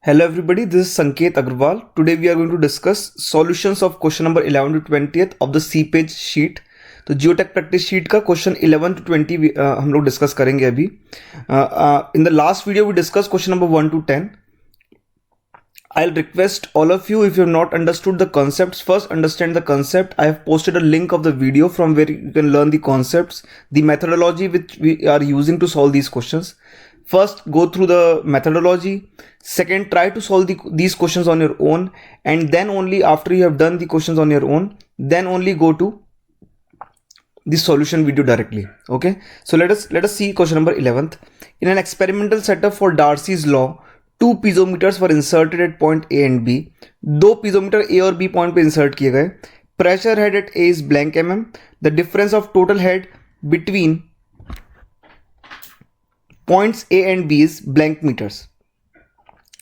Hello everybody, this is Sanket Agrawal. Today we are going to discuss solutions of question number 11 to 20th of the C page sheet. तो geotech practice sheet का question 11 to 20 हम लोग discuss करेंगे अभी. In the last video we discuss question number 1 to 10. I'll request all of you, if you have not understood the concepts, first understand the concept. I have posted a link of the video from where you can learn the concepts, the methodology which we are using to solve these questions. First, go through the methodology. Second, try to solve these questions on your own, and then only after you have done the questions on your own, then only go to the solution video directly. Okay, so let us see question number 11th. In an experimental setup for Darcy's law, two piezometers were inserted at point A and B. दो piezometer A और B point पे insert किए गए. Pressure head at A is blank mm. The difference of total head between points A and B is blank meters.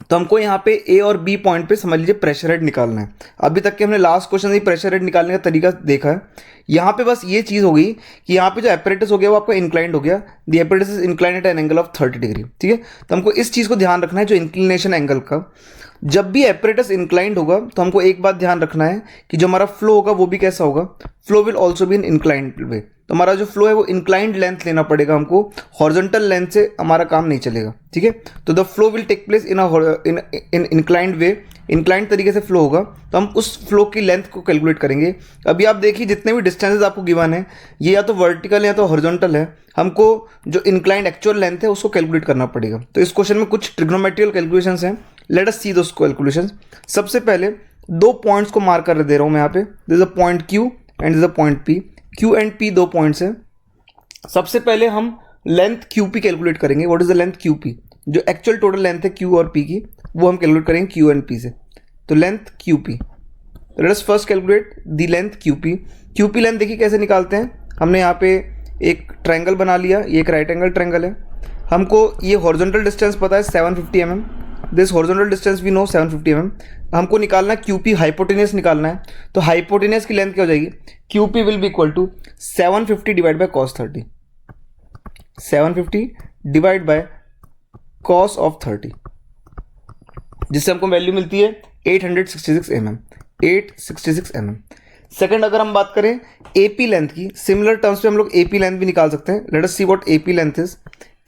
तो हमको यहाँ पे A और B पॉइंट पे समझ लीजिए प्रेशर हेड निकालना है. अभी तक के हमने लास्ट क्वेश्चन में प्रेशर हेड निकालने का तरीका देखा है. यहाँ पे बस ये चीज़ हो गई कि यहाँ पे जो एपरेटस हो गया वो आपका इंक्लाइंड हो गया. The apparatus is inclined at an angle of 30 degree. ठीक है, तो हमको इस चीज़ को ध्यान रखना है, जो इंक्लिनेशन एंगल का. जब भी एपरेटस इंक्लाइंड होगा तो हमको एक बात ध्यान रखना है कि जो हमारा फ्लो होगा वो भी कैसा होगा. Flow will also be in inclined way. तो हमारा जो फ्लो है वो इंक्लाइंड लेंथ लेना पड़ेगा हमको. हॉरिजॉन्टल लेंथ से हमारा काम नहीं चलेगा. ठीक है, तो the flow will take place in inclined way. Inclined तरीके से फ्लो होगा तो हम उस फ्लो की लेंथ को कैलकुलेट करेंगे. अभी आप देखिए जितने भी डिस्टेंसेस आपको गिवन है ये या तो वर्टिकल है या तो हॉरिजॉन्टल है. हमको जो इंक्लाइंड एक्चुअल लेंथ है उसको कैलकुलेट करना पड़ेगा. तो इस क्वेश्चन में कुछ ट्रिग्नोमेट्रियल कैलकुलेशंस हैं. लेट अस सी दोस कैलकुलेशंस. सबसे पहले दो पॉइंट्स को मार्क कर दे रहा हूँ मैं यहाँ पे. This is a point Q and this is a point P. Q and P दो पॉइंट्स हैं. सबसे पहले हम लेंथ QP कैलकुलेट करेंगे. What is the length QP? जो एक्चुअल टोटल लेंथ है Q और P की वो हम कैलकुलेट करेंगे Q एंड P से. तो length QP. Let us first calculate the length QP. QP length देखिए कैसे निकालते हैं. हमने यहाँ पे एक ट्रायंगल बना लिया. ये एक राइट एंगल ट्रायंगल है. हमको ये हॉरिजॉन्टल डिस्टेंस पता है 750 mm. This horizontal distance we know 750 mm. हमको निकालना है QP, हाइपोटेनियस निकालना है. तो हाइपोटेनियस की लेंथ क्या हो जाएगी? QP will be equal to 750 divide by cos 30. 750 divide by cos of 30, जिससे हमको वैल्यू मिलती है 866 mm. 866 mm. सेकंड, अगर हम बात करें AP लेंथ की, सिमिलर टर्म्स पे हम लोग AP लेंथ भी निकाल सकते हैं. Let us see what AP length is.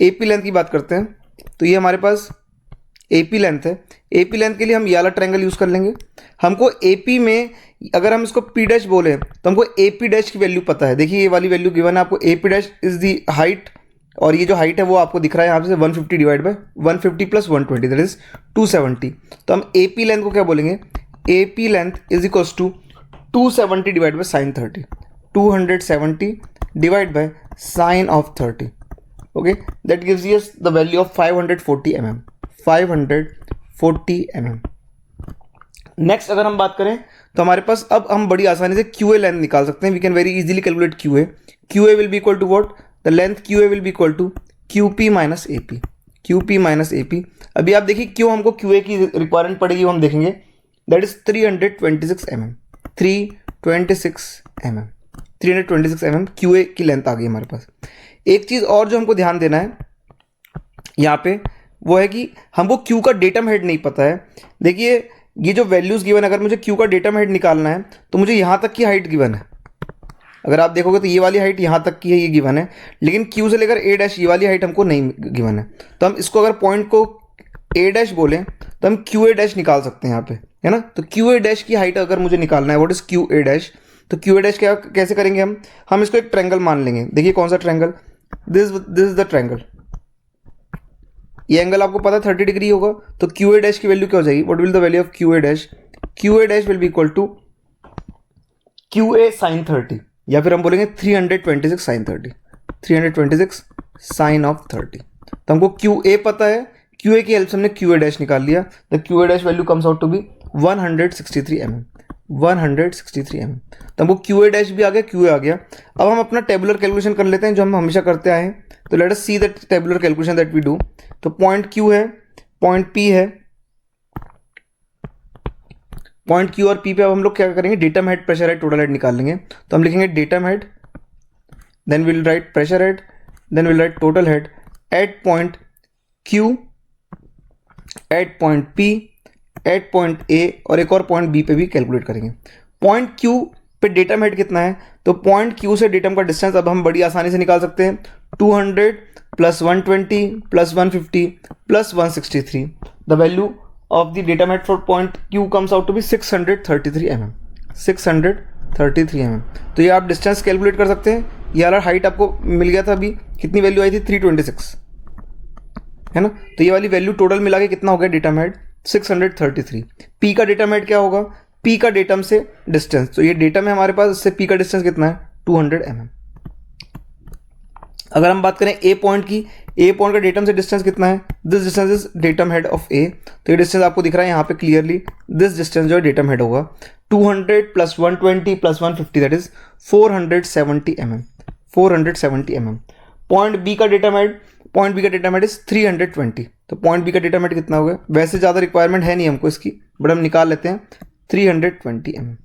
AP length की बात करते हैं तो ये हमारे पास AP लेंथ है. AP लेंथ के लिए हम ये वाला ट्रायंगल यूज़ कर लेंगे. हमको AP में अगर हम इसको P डैश बोले तो हमको AP डैश की वैल्यू पता है. देखिए ये वाली वैल्यू गिवन है आपको. AP dash is the height, और ये जो हाइट है वो आपको दिख रहा है यहाँ से 150 divide by 150 plus 120 that is 270. तो हम AP लेंथ को क्या बोलेंगे? AP length is equals to 270 divide by sine 30. 270 divide by sine of 30. Okay, that gives you the value of 540 mm. 540 mm. Next अगर हम बात करें तो हमारे पास अब हम बड़ी आसानी से QA लेंथ निकाल सकते हैं. We can very easily calculate QA. QA will be equal to what? The length QA will be equal to QP minus AP. QP minus AP. अभी आप देखिए क्यों हमको QA की रिक्वायरमेंट पड़ेगी वो हम देखेंगे. That is 326 mm. 326 mm. 326 mm QA की लेंथ आ गई हमारे पास. एक चीज़ और जो हमको ध्यान देना है यहाँ पे वो है कि हमको Q का डेटम हेड नहीं पता है. देखिए ये जो वैल्यूज़ गिवन है, अगर मुझे Q का डेटम हेड निकालना है तो मुझे यहाँ तक की हाइट गिवन है. अगर आप देखोगे तो ये वाली हाइट यहाँ तक की है, ये गिवन है. लेकिन Q से लेकर A डैश ये वाली हाइट हमको नहीं गिवन है. तो हम इसको अगर पॉइंट को A डैश बोलें तो हम QA डैश निकाल सकते हैं यहाँ पे, है ना. तो QA डैश की हाइट अगर मुझे निकालना है, व्हाट इज QA डैश, तो QA डैश क्या कैसे करेंगे हम इसको एक ट्रायंगल मान लेंगे. देखिए कौन सा triangle? This is the triangle. ये एंगल आपको पता है 30 डिग्री होगा. तो QA डैश की वैल्यू क्या हो जाएगी? What will the value of QA dash? QA dash will be equal to QA sine 30, या फिर हम बोलेंगे 326 साइन 30. 326 sign of 30. तो हमको QA पता है. QA की हेल्प से हमने QA डैश निकाल लिया. The QA dash value comes out to be 163 mm. 163 mm. तो हमको QA डैश भी आ गया, QA आ गया. अब हम अपना टेबुलर कैलकुलेशन कर लेते हैं जो हम हमेशा करते आए हैं. तो let us see that tabular calculation that we do. तो पॉइंट Q है, पॉइंट P है. पॉइंट Q और P पे अब हम लोग क्या करेंगे? Datum head, pressure head, total head निकाल लेंगे. तो हम लिखेंगे datum head, then will write pressure head, then will write total head at point Q at point P, at point A और एक और पॉइंट B पे भी कैलकुलेट करेंगे। पॉइंट Q पे डेटम हेड कितना है, तो पॉइंट Q से डेटम का डिस्टेंस अब हम बड़ी आसानी से निकाल सकते हैं, 200 plus 120 plus 150 plus 163। The value of the datum head for point Q comes out to be 633 mm, 633 mm। तो ये आप डिस्टेंस कैलकुलेट कर सकते हैं। ये वाला हाइट आपको मिल गया था अभी, कितनी वैल्यू आई थी, 326 है ना। तो ये वाली वैल्यू टोटल मिला के कितना हो गया डेटम हेड, 633। पी का डेटम हेड क्या होगा, पी का डेटम से डिस्टेंस, तो ये डेटम है हमारे पास, इससे पी का डिस्टेंस कितना है, 200 mm। अगर हम बात करें ए पॉइंट की, ए पॉइंट का डेटम से डिस्टेंस कितना है, this distance is datum head of A. तो ये डिस्टेंस आपको दिख रहा है यहाँ पे क्लियरली, दिस डिस्टेंस जो है डेटम हेड होगा 200 plus 120 plus 150 that is 470 mm, 470 mm। Point B का डेटम हेड, पॉइंट बी का डेटम हेड इज 320। तो पॉइंट बी का डेटम हेड कितना हो गया, वैसे ज़्यादा रिक्वायरमेंट है नहीं हमको इसकी, बट हम निकाल लेते हैं 320 mm,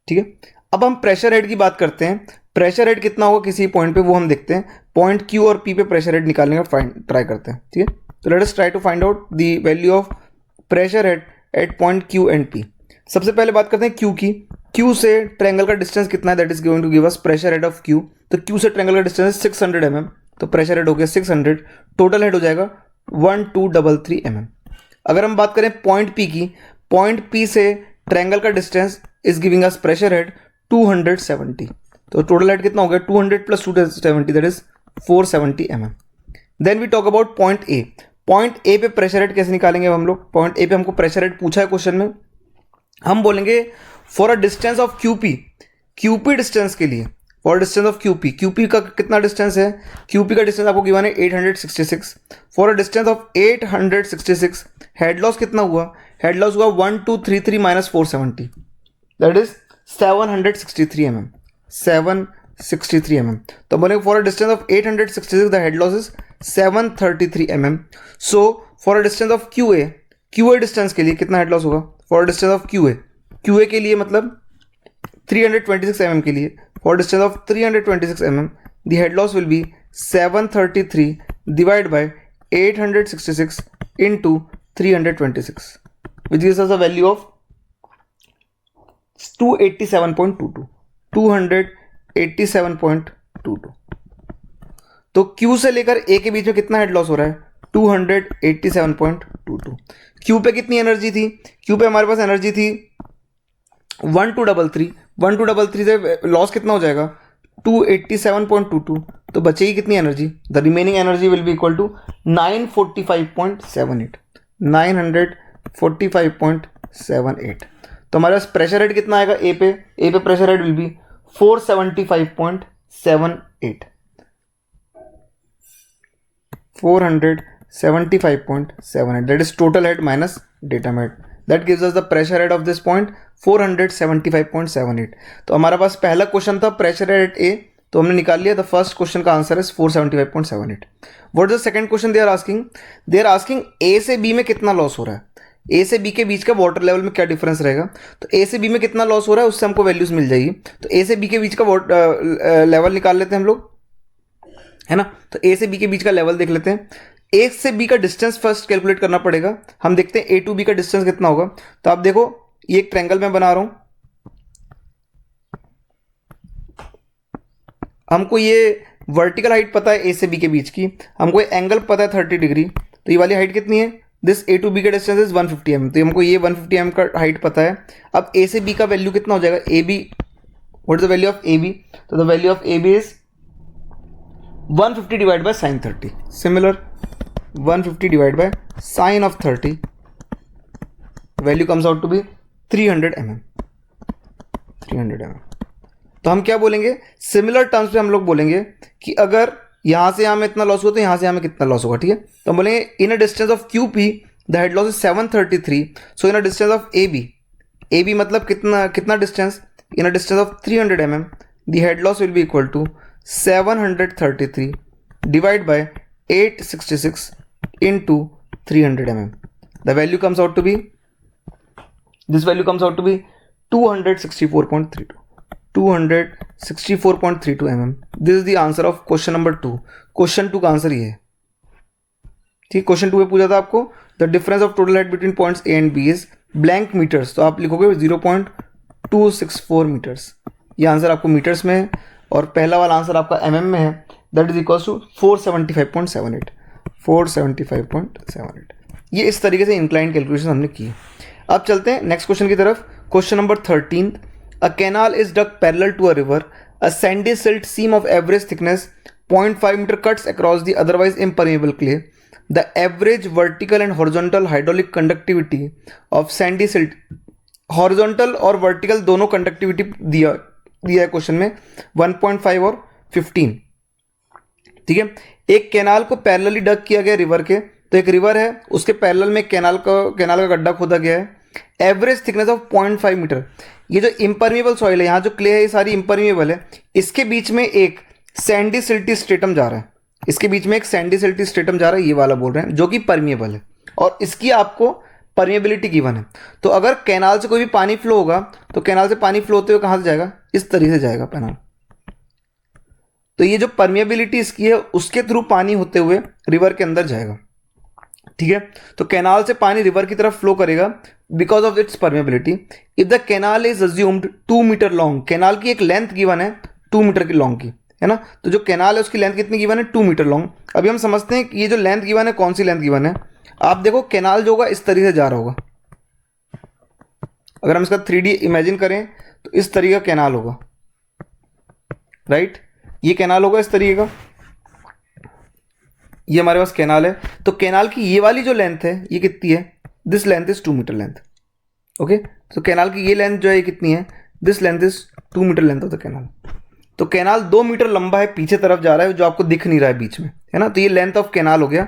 ठीक है। अब हम प्रेशर हेड की बात करते हैं, प्रेशर हेड कितना होगा किसी पॉइंट पे वो हम देखते हैं। पॉइंट क्यू और पी पे प्रेशर हेड निकालने का ट्राई करते हैं, ठीक है। तो let us try to find out the value of pressure head at point Q and P. सबसे पहले बात करते हैं क्यू की, क्यू से ट्रायंगल का डिस्टेंस कितना है, that is going to give us pressure head of Q. तो क्यू से ट्रायंगल का डिस्टेंस 600 mm, तो प्रेशर हेड हो गया 600, टोटल हेड हो जाएगा 1233 mm। अगर हम बात करें पॉइंट पी की, पॉइंट पी से ट्रायंगल का distance is giving us pressure head 270, तो टोटल हेड कितना हो गया 200 plus 270 that is 470 mm। Then we talk about point A, point A पे प्रेशर हेड कैसे निकालेंगे हम लोग। पॉइंट ए पे हमको प्रेशर हेड पूछा है क्वेश्चन में, हम बोलेंगे for a distance of QP, QP distance के लिए, for distance of QP, QP का कितना डिस्टेंस है, क्यूपी का डिस्टेंस आपको गिवन है 866। For a distance of 866 head loss कितना हुआ, हेड लॉस हुआ 1233 minus 470 that is 763 mm, 763 mm। तो बोलेंगे for a distance of 866 the head loss is 733 mm। So for a distance of QA, QA distance के लिए कितना head loss होगा, for distance of QA, QA के लिए मतलब 326 mm के लिए, for distance of 326 mm the head loss will B 733 divide by 866 into 326 which gives us a value of 287.22, 287.22। तो Q से लेकर A के बीच में कितना हेड लॉस हो रहा है, 287.22। Q पे कितनी एनर्जी थी, Q पे हमारे पास एनर्जी थी 1233, 1233 से लॉस कितना हो जाएगा 287.22, तो बचेगी कितनी energy, the remaining energy will be equal to 945.78, 945.78। तो हमारे पास प्रेशर हेड कितना आएगा ए पे, ए पे pressure head will be 475.78, 475.78 that is total head minus datum head, that gives us the pressure head of this point 475.78। तो हमारा पास पहला क्वेश्चन था प्रेशर हेड ए, तो हमने निकाल लिया, द फर्स्ट क्वेश्चन का answer is 475.78। What is the second question they are asking, they are asking A से बी में कितना लॉस हो रहा है, ए से बी के बीच का वाटर लेवल में क्या डिफरेंस रहेगा। तो ए से बी में कितना लॉस हो रहा है उससे हमको वैल्यूज मिल जाएगी। तो ए से बी के बीच का लेवल निकाल लेते हैं हम लोग, है ना। तो ए से बी के बीच का लेवल देख लेते हैं। ए से बी का डिस्टेंस फर्स्ट कैलकुलेट करना पड़ेगा। हम देखते हैं ए टू बी का डिस्टेंस कितना होगा। तो आप देखो ये एक ट्रायंगल मैं बना रहा हूं, हमको ये वर्टिकल हाइट पता है ए से बी के बीच की, हमको ये एंगल पता है 30 डिग्री। तो ये वाली हाइट कितनी है, दिस ए टू बी का डिस्टेंस इज 150 mm, तो हमको ये 150 mm का हाइट पता है। अब ए से बी का वैल्यू कितना हो जाएगा, A B, what is the value of A B, तो the value of A B is 150 divide by sine 30, similar 150 divide by sine of 30, value comes out to be 300 mm, 300 mm। तो हम क्या बोलेंगे, similar terms पे हम लोग बोलेंगे कि अगर यहां से यहां में इतना लॉस हुआ तो यहां से यहां में कितना लॉस होगा, ठीक है। तो हम बोलेंगे in a distance of Q P the head loss is 733, so in a distance of A B मतलब कितना distance, in a distance of 300 mm the head loss will be equal to 733 divide by 866 into 300 mm, the value comes out to be, this value comes out to be 264.32, 264.32 mm। This is the answer of question number 2। Question 2 का answer ये है, ठीक। Question 2 में पूछा था आपको the difference of total height between points A and B is blank metres, तो आप लिखोगे 0.264 मीटर्स। ये आंसर आपको मीटर्स में है और पहला वाला आंसर आपका mm में है, दैट इज इक्वल टू 475.78। 475.78। ये इस तरीके से इंक्लाइन कैलकुलेशन हमने की है। अब चलते हैं नेक्स्ट क्वेश्चन की तरफ। Question number 13, a canal is dug parallel to a river, a sandy silt seam of average thickness 0.5 metre cuts across the otherwise impermeable clay, the average vertical and horizontal hydraulic conductivity of sandy silt, horizontal और vertical दोनों conductivity दिया है question में 1.5 और 15। ठीक है, एक canal को पैरेलली डग किया गया रिवर के, तो एक रिवर है उसके पैरेलल में कैनाल का गड्ढा खोदा गया है, एवरेज थिकनेस ऑफ 0.5 मीटर। ये जो इम्परमेबल सॉइल है, यहाँ जो क्ले है ये सारी इम्परमेबल है, इसके बीच में एक सैंडी सिल्टी स्ट्रेटम जा रहा है, इसके बीच में एक सैंडी सिल्टी स्ट्रेटम जा रहा है, ये वाला बोल रहे हैं, जो कि परमिएबल है और इसकी आपको परमिएबिलिटी गिवन है। तो अगर कैनाल से कोई भी पानी फ्लो होगा तो कैनाल से पानी फ्लो होते हुए कहाँ से जाएगा, इस तरीके से जाएगा कैनाल। तो ये जो परमिएबिलिटी इसकी है उसके थ्रू पानी होते हुए रिवर के अंदर जाएगा। ठीक है, तो कैनाल से पानी रिवर की तरफ फ्लो करेगा because of its permeability. If the canal is assumed 2 metre long, canal की एक लेंथ गिवन है 2 मीटर की लॉन्ग की, है ना, तो जो कैनाल है उसकी लेंथ कितनी गिवन है, 2 मीटर लॉन्ग। अभी हम समझते हैं कि ये जो लेंथ गिवन है कौन सी लेंथ गिवन है। आप देखो कैनाल जो होगा इस तरीके से जा रहा होगा, अगर हम इसका 3D इमेजिन करें तो इस तरीके का कैनाल होगा, राइट, ये कैनाल होगा इस तरीके का, ये हमारे पास कैनाल है। तो कैनाल की ये वाली जो लेंथ है ये कितनी है, this length is 2 metre length. Okay, तो कैनाल की ये लेंथ जो है कितनी है, this length is 2 metre length of the canal. तो कैनाल 2 मीटर लंबा है, पीछे तरफ जा रहा है, जो आपको दिख नहीं रहा है बीच में, है ना, तो ये लेंथ ऑफ कैनाल हो गया।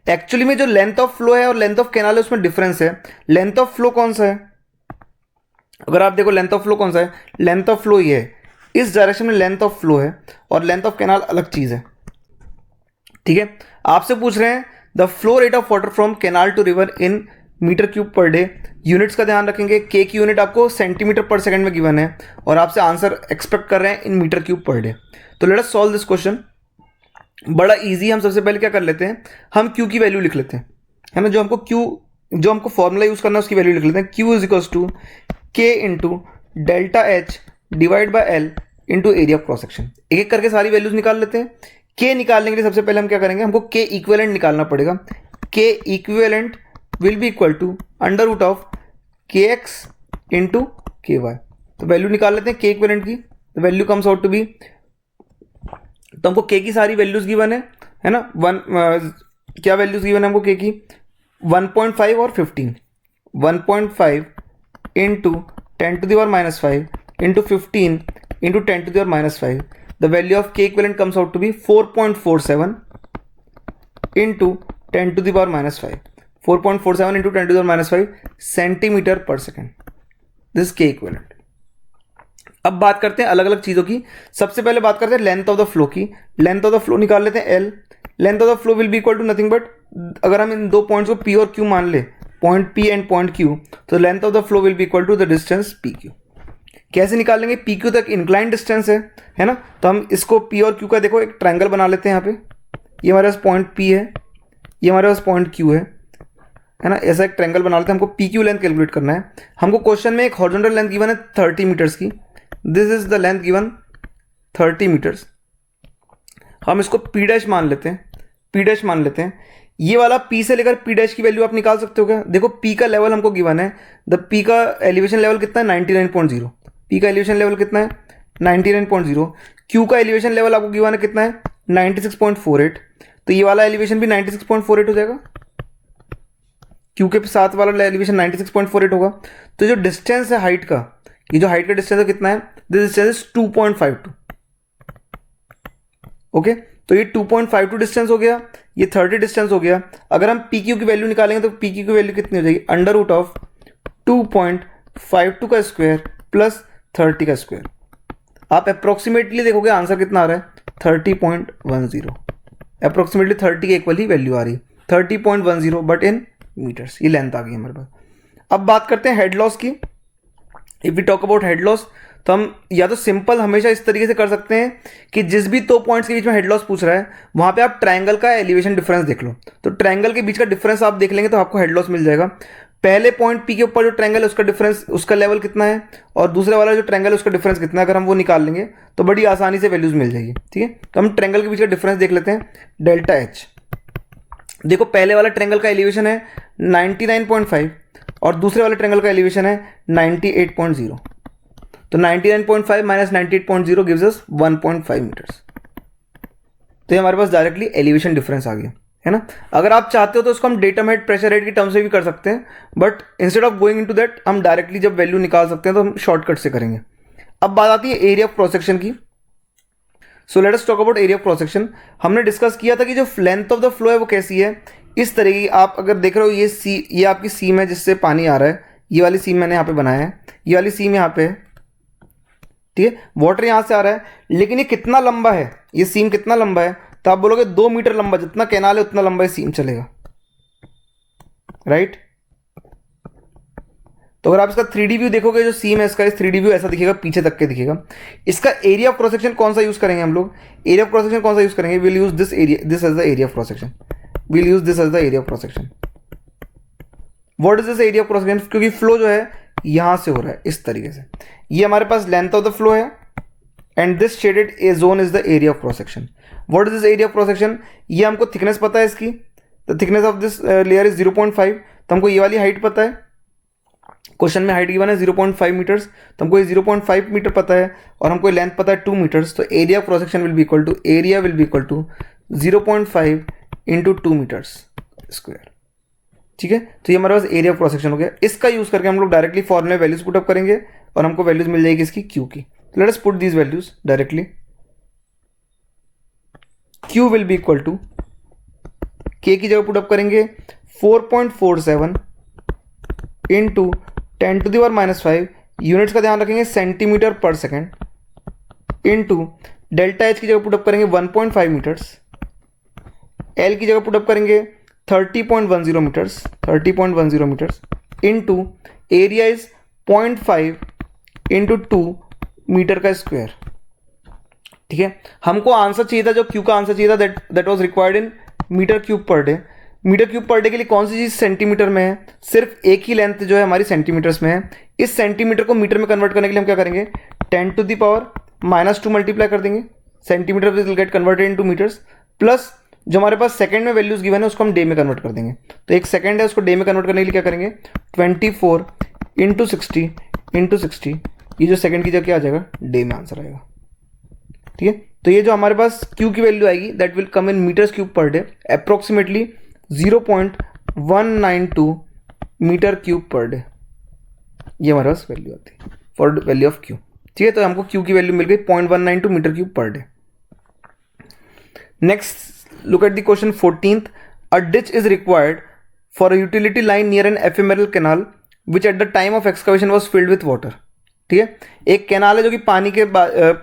एक्चुअली में जो लेंथ ऑफ फ्लो है और लेंथ ऑफ कैनाल है उसमें डिफरेंस है। लेंथ ऑफ फ्लो कौन सा है, अगर आप देखो लेंथ ऑफ फ्लो कौन सा है, लेंथ ऑफ फ्लो ये है, इस डायरेक्शन में लेंथ ऑफ फ्लो है और लेंथ ऑफ कैनाल अलग चीज है। ठीक है, आपसे पूछ रहे हैं the flow rate of water from canal to river in metre cube per day. Units का ध्यान रखेंगे, के की यूनिट आपको सेंटीमीटर पर सेकंड में गिवन है और आपसे आंसर एक्सपेक्ट कर रहे हैं इन मीटर क्यूब पर डे। तो let us solve this question. बड़ा इजी, हम सबसे पहले क्या कर लेते हैं, हम क्यू की वैल्यू लिख लेते हैं, है ना, जो हमको फॉर्मूला यूज करना है उसकी वैल्यू लिख लेते हैं। Q is equals to K into delta H divide by L into area of cross section. एक एक करके सारी वैल्यूज निकाल लेते हैं। के निकालने के लिए सबसे पहले हम क्या करेंगे, हमको के इक्विवेलेंट निकालना पड़ेगा। K equivalent will be equal to under root of K X into K Y. तो वैल्यू निकाल लेते हैं के इक्विवेलेंट की। तो value comes out to be, तो हमको के की सारी वैल्यूज गिवन है ना, क्या वैल्यूज गिवन है हमको के की, 1.5 और 15। 1.5 into 10 to the power minus 5 into 15 into 10 to the power minus 5. The value of K equivalent comes out to be 4.47 into 10 to the power minus 5. 4.47 into 10 to the power minus 5 centimetre पर second. This K equivalent। अब बात करते हैं अलग अलग चीज़ों की। सबसे पहले बात करते हैं लेंथ ऑफ द फ्लो की। लेंथ ऑफ द फ्लो निकाल लेते हैं L। Length of the flow will be equal to nothing but, अगर हम इन दो पॉइंट्स को P और Q मान ले, point P and point Q, तो length of the flow will be equal to the distance PQ। कैसे निकालेंगे, PQ तक इंक्लाइन डिस्टेंस है ना, तो हम इसको P और Q का देखो एक ट्रायंगल बना लेते हैं। यहाँ पे ये हमारे पास पॉइंट P है, ये हमारे पास पॉइंट Q है ना, ऐसा एक ट्रायंगल बना लेते हैं। हमको PQ लेंथ कैलकुलेट करना है। हमको क्वेश्चन में एक हॉरिजॉन्टल लेंथ गिवन है 30 मीटर्स की। This is the length given 30 metres. हम इसको P' मान लेते हैं, P' मान लेते हैं। ये वाला P से लेकर P' की वैल्यू आप निकाल सकते हो क्या, देखो P का लेवल हमको गिवन है, द P का एलिवेशन लेवल कितना है 99.0। P का एलिवेशन लेवल कितना है 99.0। Q का एलिवेशन लेवल आपको गिवन है कितना है 96.48। तो ये वाला एलिवेशन भी 96.48 हो जाएगा, Q के साथ वाला एलिवेशन 96.48 होगा। तो जो डिस्टेंस है हाइट का, ये जो हाइट का डिस्टेंस है कितना है, दिस डिस्टेंस इज 2.52। ओके, तो ये 2.52 डिस्टेंस हो गया, ये 30 डिस्टेंस हो गया। अगर हम PQ की वैल्यू निकालेंगे तो PQ की वैल्यू कितनी हो जाएगी, अंडर रूट ऑफ 2.52 का स्क्वायर प्लस 30 का स्क्वायर। आप अप्रोक्सीमेटली देखोगे आंसर कितना आ रहा है 30.10। अप्रोक्सीमेटली 30 के इक्वल ही वैल्यू आ रही है 30.10 बट इन मीटर्स। ये लेंथ आ गई हमारे पास। अब बात करते हैं हेड लॉस की। If we talk about head loss, तो हम या तो सिंपल हमेशा इस तरीके से कर सकते हैं कि जिस भी दो पॉइंट्स के बीच में हेड लॉस पूछ रहा है वहां पे आप ट्रायंगल का एलिवेशन डिफरेंस देख लो, तो ट्रायंगल के बीच का डिफरेंस आप देख लेंगे तो आपको हेड लॉस मिल जाएगा। पहले पॉइंट पी के ऊपर जो ट्रायंगल है उसका डिफरेंस, उसका लेवल कितना है, और दूसरे वाला जो ट्रायंगल है उसका डिफरेंस कितना है, अगर हम वो निकाल लेंगे तो बड़ी आसानी से वैल्यूज मिल जाएगी। ठीक है, तो हम ट्रायंगल के बीच का डिफरेंस देख लेते हैं, डेल्टा एच। देखो पहले वाला ट्रायंगल का एलिवेशन है 99.5 और दूसरे वाले ट्रायंगल का एलिवेशन है 98.0, तो 99.5 माइनस 98.0 गिव्स अस 1.5 मीटर्स। तो ये हमारे पास डायरेक्टली एलिवेशन डिफरेंस आ गया है ना। अगर आप चाहते हो तो उसको हम डेटम हेड प्रेशर हेड की टर्म्स में भी कर सकते हैं, but instead of going into that हम डायरेक्टली जब वैल्यू निकाल सकते हैं तो हम शॉर्टकट से करेंगे। अब बात आती है एरिया ऑफ क्रॉस सेक्शन की। सो let us talk about area of cross section. हमने डिस्कस किया था कि जो लेंथ ऑफ द फ्लो है वो कैसी है, इस तरह की। आप अगर देख रहे हो ये आपकी सीम है जिससे पानी आ रहा है, ये वाली सीम मैंने यहाँ पे बनाया है, ये वाली सीम यहाँ पे है, ठीक है, वाटर यहाँ से आ रहा है, लेकिन ये कितना लंबा है, ये सीम कितना लंबा है, तो आप बोलोगे 2 मीटर लंबा, जितना कैनाल है उतना लंबा ये सीम चलेगा, राइट। तो अगर आप इसका 3D व्यू देखोगे, जो सीम है इसका, इस 3D व्यू ऐसा दिखेगा, पीछे तक के दिखेगा। इसका एरिया ऑफ क्रॉस सेक्शन कौन सा यूज करेंगे हम लोग, एरिया ऑफ क्रॉस सेक्शन कौन सा यूज करेंगे, will use this area, this as the area of cross section, will use this as the area of cross section. What is this area of cross section, क्योंकि flow जो है यहां से हो रहा है इस तरीके से, ये हमारे पास लेंथ ऑफ द फ्लो है, and this shaded A zone is the area of cross section. What is this area of cross section, ये हमको थिकनेस पता है इसकी, the thickness of this layer is 0.5, तो हमको ये वाली हाइट पता है, क्वेश्चन में हाइट गिवन है 0.5 मीटर्स, तो हमको ये 0.5 मीटर पता है, और हमको लेंथ पता है 2 मीटर्स, तो area of cross section will be equal to, area will be equal to 0.5 into 2 metres square. ठीक है, तो ये हमारे पास एरिया ऑफ क्रॉस सेक्शन हो गया। इसका यूज करके हम लोग डायरेक्टली फॉर्मूले में वैल्यूज पुटअप करेंगे और हमको वैल्यूज मिल जाएगी इसकी क्यू की। Let us put these values directly. Q will be equal to, K की जगह पुटअप करेंगे 4.47 into 10 to the power -5, units का ध्यान रखेंगे सेंटीमीटर पर सेकेंड, इंटू डेल्टा एच की जगह पुटअप करेंगे 1.5 मीटर्स, एल की जगह पुटअप करेंगे 30.10 metres, 30.10 metres, into area is 0.5 into 2 metre का स्क्वायर। ठीक है, हमको आंसर चाहिए था, जो क्यू का आंसर चाहिए था, that was required in metre cube per day. Metre cube per day के लिए कौन सी चीज सेंटीमीटर में है, सिर्फ एक ही लेंथ जो है हमारी सेंटीमीटर्स में है। इस सेंटीमीटर को मीटर में कन्वर्ट करने के लिए हम क्या करेंगे, 10 टू द पावर -2 मल्टीप्लाई कर देंगे, centimetre will get converted into metres, plus जो हमारे पास सेकंड में वैल्यूज गिवन है उसको हम डे में कन्वर्ट कर देंगे। तो एक सेकंड है, उसको डे में कन्वर्ट करने के लिए क्या करेंगे, 24 इंटू 60, ये जो सेकंड की जगह क्या आ जाएगा, डे में आंसर आएगा। ठीक है, तो ये जो हमारे पास क्यू की वैल्यू आएगी, that will come in metres cube per day, approximately 0.192 metre cube per day, ये हमारे पास वैल्यू आती है फॉर वैल्यू ऑफ क्यू। ठीक है, तो हमको क्यू की वैल्यू मिल गई 0.192 metre cube per day. Next, look at the question 14th. A ditch is required for a utility line near an ephemeral canal which at the time of excavation was filled with water. ठीक है, एक canal है जो कि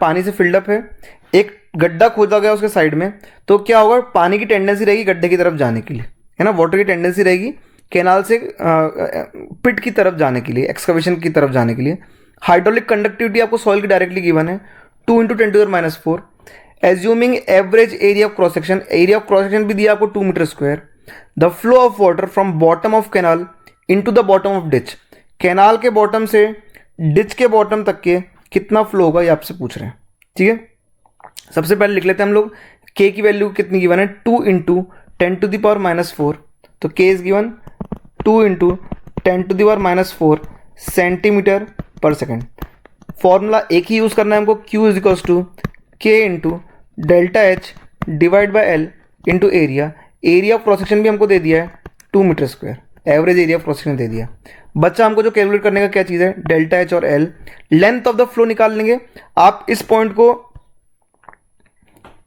पानी से filled up है, एक गड्ढा खोदा गया उसके साइड में, तो क्या होगा, पानी की टेंडेंसी रहेगी गड्ढे की तरफ जाने के लिए, है ना, वाटर की टेंडेंसी रहेगी कैनाल से पिट की तरफ जाने के लिए, एक्सकवेशन की तरफ जाने के लिए। हाइड्रोलिक कंडक्टिविटी आपको सॉइल की डायरेक्टली गिवन है 2 into 10 to the -4। Assuming average area of cross section, area of cross section भी दिया आपको 2 metre square. The flow of water from bottom of canal into the bottom of ditch, canal के bottom से ditch के bottom तक के कितना flow होगा, ये आपसे पूछ रहे हैं। ठीक है, सबसे पहले लिख लेते हैं हम लोग, के की वैल्यू कितनी गिवन है, 2 इंटू 10 टू द पावर -4, तो K is given 2 into 10 to the power -4 centimetre पर सेकेंड। फॉर्मूला एक ही यूज करना है हमको, Q is equals to K into delta H divide by L into area. Area of cross section भी हमको दे दिया है 2 metre square, average area of cross section दे दिया। बच्चा हमको जो कैलकुलेट करने का क्या चीज़ है, डेल्टा एच और L. Length of the flow निकाल लेंगे। आप इस पॉइंट को,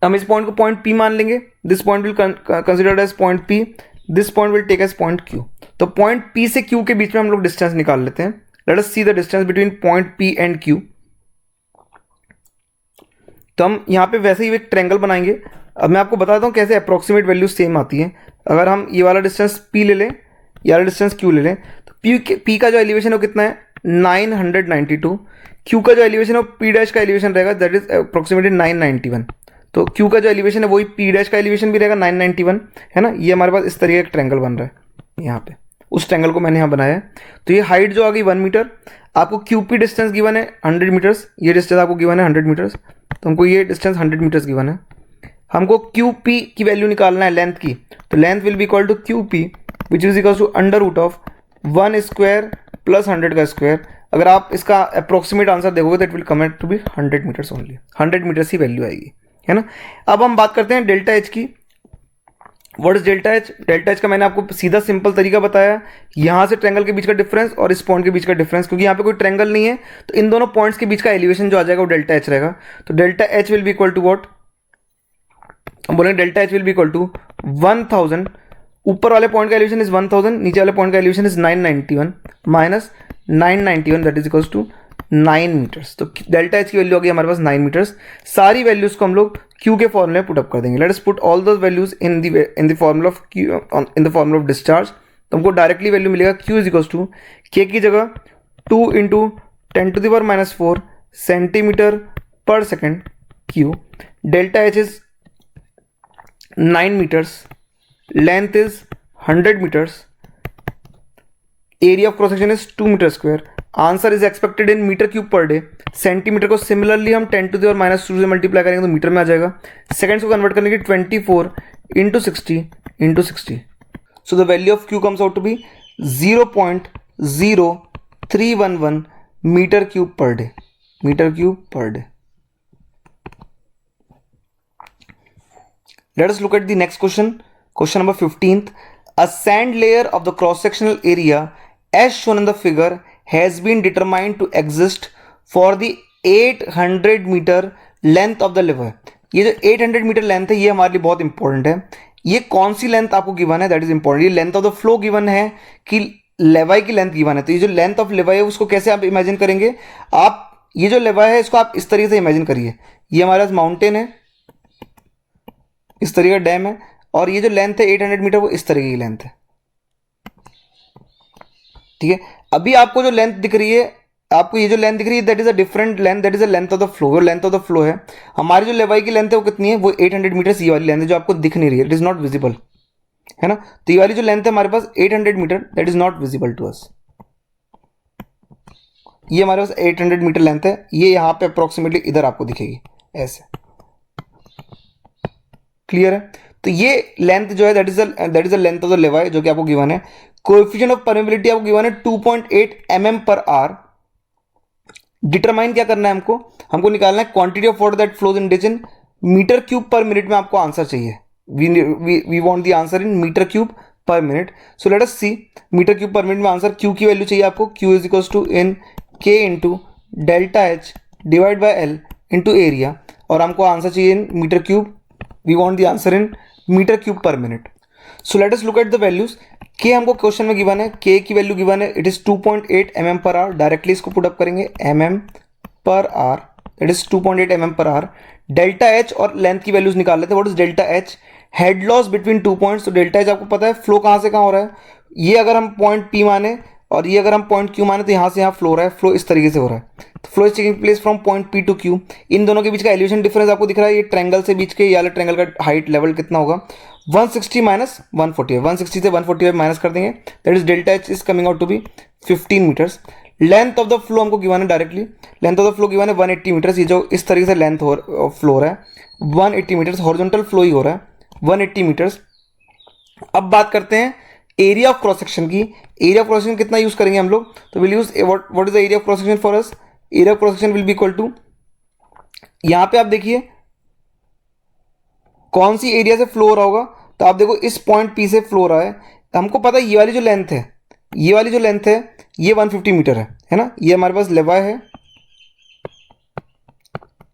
हम इस पॉइंट को पॉइंट पी मान लेंगे, this point will considered as point P, this point will take as point Q. तो पॉइंट पी से क्यू के बीच में हम लोग डिस्टेंस निकाल लेते हैं। Let us see the distance between point P and Q. तो हम यहाँ पे वैसे ही एक ट्रायंगल बनाएंगे। अब मैं आपको बताता हूँ कैसे अप्रोक्सीमेट वैल्यू सेम आती है। अगर हम ये वाला डिस्टेंस P ले लें, ये वाला डिस्टेंस Q ले लें, तो P का जो एलिवेशन है वो कितना है 992, क्यू का जो एलिवेशन है पी डैश का एलिवेशन रहेगा दैट इज अप्रोक्सीमेटली 991, तो क्यू का जो एलिवेशन है वही पी डैश का एलिवेशन भी रहेगा 991, है ना। ये हमारे पास इस तरीके का ट्रैंगल बन रहा है यहाँ पे, उस ट्रैंगल को मैंने यहाँ बनाया है। तो ये हाइट जो आ गई 1 मीटर, आपको क्यू पी डिस्टेंस गिवन है 100 मीटर्स, ये डिस्टेंस आपको गिवन है 100 मीटर्स, तो हमको ये डिस्टेंस 100 मीटर्स गिवन है। हमको क्यू पी की वैल्यू निकालना है लेंथ की, तो length will be equal to Q P which is equal to under root of 1 square plus 100 का स्क्वायर। अगर आप इसका अप्रोक्सीमेट आंसर देखोगे that will come out to be 100 metres only, 100 metres ही वैल्यू आएगी, है ना। अब हम बात करते हैं डेल्टा एच की। What is delta H? Delta H का मैंने आपको सीधा सिंपल तरीका बताया, यहाँ से ट्रैंगल के बीच का डिफरेंस और इस पॉइंट के बीच का डिफरेंस, क्योंकि यहाँ पे कोई ट्रैंगल नहीं है तो इन दोनों पॉइंट्स के बीच का एलिवेशन जो आ जाएगा वो डेल्टा एच रहेगा। तो delta H will be equal to what, हम बोलेंगे delta H will be equal to 1000, ऊपर वाले पॉइंट का एलिवेशन इज 1000, नीचे वाले पॉइंट का elevation is 991 minus 991 that is equals to 9 metres. तो डेल्टा एच की वैल्यू आ गई हमारे पास 9 मीटर्स। सारी वैल्यूज को हम लोग क्यू के फॉर्मूले में पुट अप कर देंगे। Late us put all those values in the formula of Q, in the formula of discharge. तो हमको डायरेक्टली वैल्यू मिलेगा Q is equals to K की जगह 2 इंटू 10⁻⁻⁴ सेंटीमीटर पर second Q. Delta H is 9 meters, length is 100 meters, area of cross section is 2 meter square, answer is expected in metre cube per day. Centimetre को similarly हम 10⁻⁻² से multiply करेंगे तो metre में आ जाएगा। सेकंड्स को convert करने के 24 into 60, so the value of Q comes out to be 0.0311 metre cube per day, metre cube per day. Let us look at the next question. Question number 15th. A sand layer of the cross-sectional area as shown in the figure has been determined to exist for the 800 meter length of the lever. ये जो 800 metre length है ये हमारे लिए बहुत important है। ये कौन सी लेंथ आपको गिवन है दैट इज इंपॉर्टेंट। ये length of the flow given है कि लेवाई की लेंथ गिवन है। तो ये जो लेंथ ऑफ लेवाई है उसको कैसे आप इमेजिन करेंगे, आप ये जो लेवाई है इसको आप इस तरीके से इमेजिन करिए, ये हमारे पास माउंटेन है, इस तरीके का डैम है, और ये जो लेंथ है 800 मीटर वो इस तरीके की लेंथ है, ठीक है। अभी आपको जो लेंथ दिख रही है, आपको ये जो लेंथ दिख रही है that is a different length, that is a length of the flow. वो लेंथ ऑफ द फ्लो है। हमारी जो लेवाई की लेंथ है वो कितनी है, वो 800 मीटर। ये वाली लेंथ है जो आपको दिख नहीं रही है, इट इज नॉट विजिबल, है ना। तो ये वाली जो लेंथ है हमारे पास 800 metre that is not visible to us. ये हमारे पास 800 मीटर लेंथ है, ये यहाँ पे अप्रोक्सीमेटली इधर आपको दिखेगी ऐसे, क्लियर है। तो ये लेंथ जो है that is the length of the levee जो कि आपको गिवन है। कोएफिशिएंट ऑफ परमेबिलिटी आपको गिवन है 2.8 mm पर आवर। डिटरमाइन क्या करना है हमको निकालना है quantity of water that flows in ditch in metre cube per minute में आपको आंसर चाहिए। We want the answer in metre cube per minute. So let us see metre cube per minute में आंसर क्यू की value चाहिए आपको। Q is equals to in K into delta H divide by L into area, और हमको answer चाहिए in metre cube. We want the answer in meter cube per minute. So let us look at the values. K हमको question में given है, K की value given है, it is 2.8 mm per hour. Directly इसको put up करेंगे mm per hour, it is 2.8 mm per hour. Delta H और length की values निकाल लेते हैं। What is delta H? Head loss between 2 points. तो डेल्टा एच आपको पता है फ्लो कहाँ से कहाँ हो रहा है, ये अगर हम पॉइंट P माने और ये अगर हम पॉइंट Q माने तो यहाँ से यहाँ फ्लो हो रहा है, फ्लो इस तरीके से हो रहा है। तो flow is taking place from point P to Q। इन दोनों के बीच का एलिवेशन डिफरेंस आपको दिख रहा है, ये ट्रैंगल से बीच के, ये वाले ट्रैंगल का हाइट लेवल कितना होगा 160 माइनस 140, 160 से 145 माइनस कर देंगे, that is delta H is coming out to be 15 metres. Length of the flow हमको गिवन है directly, length of the flow given है 180 मीटर्स। ये जो इस तरीके से लेंथ फ्लो हो रहा है 180 मीटर्स, हॉरिजॉन्टल फ्लो ही हो रहा है 180 मीटर्स। अब बात करते हैं एरिया ऑफ क्रॉस सेक्शन की। एरिया ऑफ क्रॉस सेक्शन कितना यूज करेंगे हम लोग, तो will use what is the area of cross section for us. Area of cross section will be equal to, यहां पे आप देखिए कौन सी एरिया से फ्लो हो रहा होगा, तो आप देखो इस पॉइंट P से फ्लो हो रहा है। हमको पता है ये वाली जो लेंथ है, ये वाली जो लेंथ है ये 150 मीटर है ना। ये हमारे पास लेवाई है,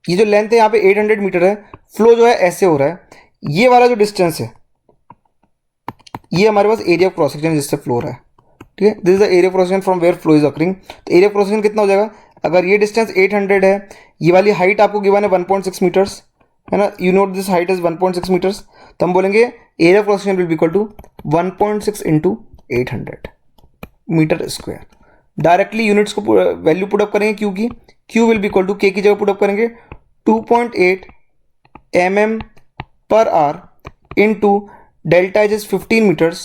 ये जो लेंथ है यहाँ पे 800 मीटर है। फ्लो जो है ऐसे हो रहा है, ये वाला जो डिस्टेंस है ये हमारे पास एरिया ऑफ क्रॉस सेक्शन जिससे फ्लो हो रहा है, ठीक है। This is the area of cross section from where flow is occurring. तो एरिया ऑफ क्रॉस सेक्शन कितना हो जाएगा, अगर ये डिस्टेंस 800 है, ये वाली हाइट आपको गिवन है 1.6 मीटर्स, है ना। You note this height is 1.6 metres, तो हम बोलेंगे area of cross section will be equal to 1.6 into 800 metre square. Directly units को वैल्यू पुटअप करेंगे क्यू की, Q will be equal to K की जगह पुटअप करेंगे 2.8 mm per hour into delta H is 15 meters,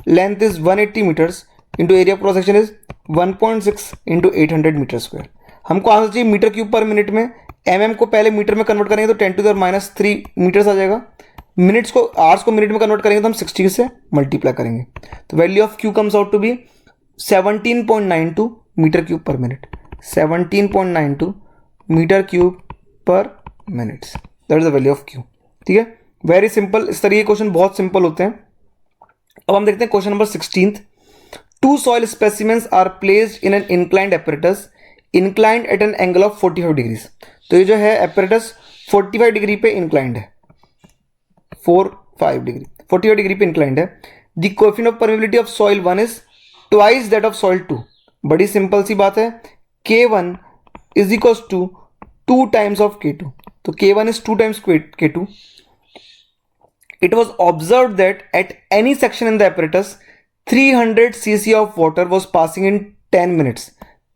length is 180 meters into area of cross section is 1.6 into 800 metre square. हमको answer चाहिए metre cube per minute में, mm को पहले metre में convert करेंगे तो 10⁻³ मीटर्स आ जाएगा, मिनट्स को आवर्स को मिनट में कन्वर्ट करेंगे तो हम 60 से मल्टीप्लाई करेंगे, तो value of Q comes out to be 17.92 metre cube per minute, 17.92 metre cube per minutes, that is the value of Q. ठीक है, वेरी सिंपल। इस तरह के क्वेश्चन बहुत सिंपल होते हैं। अब हम देखते हैं question number 16। Two soil specimens are placed in an inclined apparatus inclined at an angle of 45 degrees. तो ये जो है एपरेटस 45 डिग्री पे इंक्लाइंड है, 45 डिग्री पे इंक्लाइंड है। The coefficient of permeability of soil 1 is twice that of soil 2। बड़ी simple सी बात है, K1 is equals to 2 times of K2, तो K1 is 2 times K2. It was observed that at any section in the apparatus 300 cc of water was passing in 10 minutes.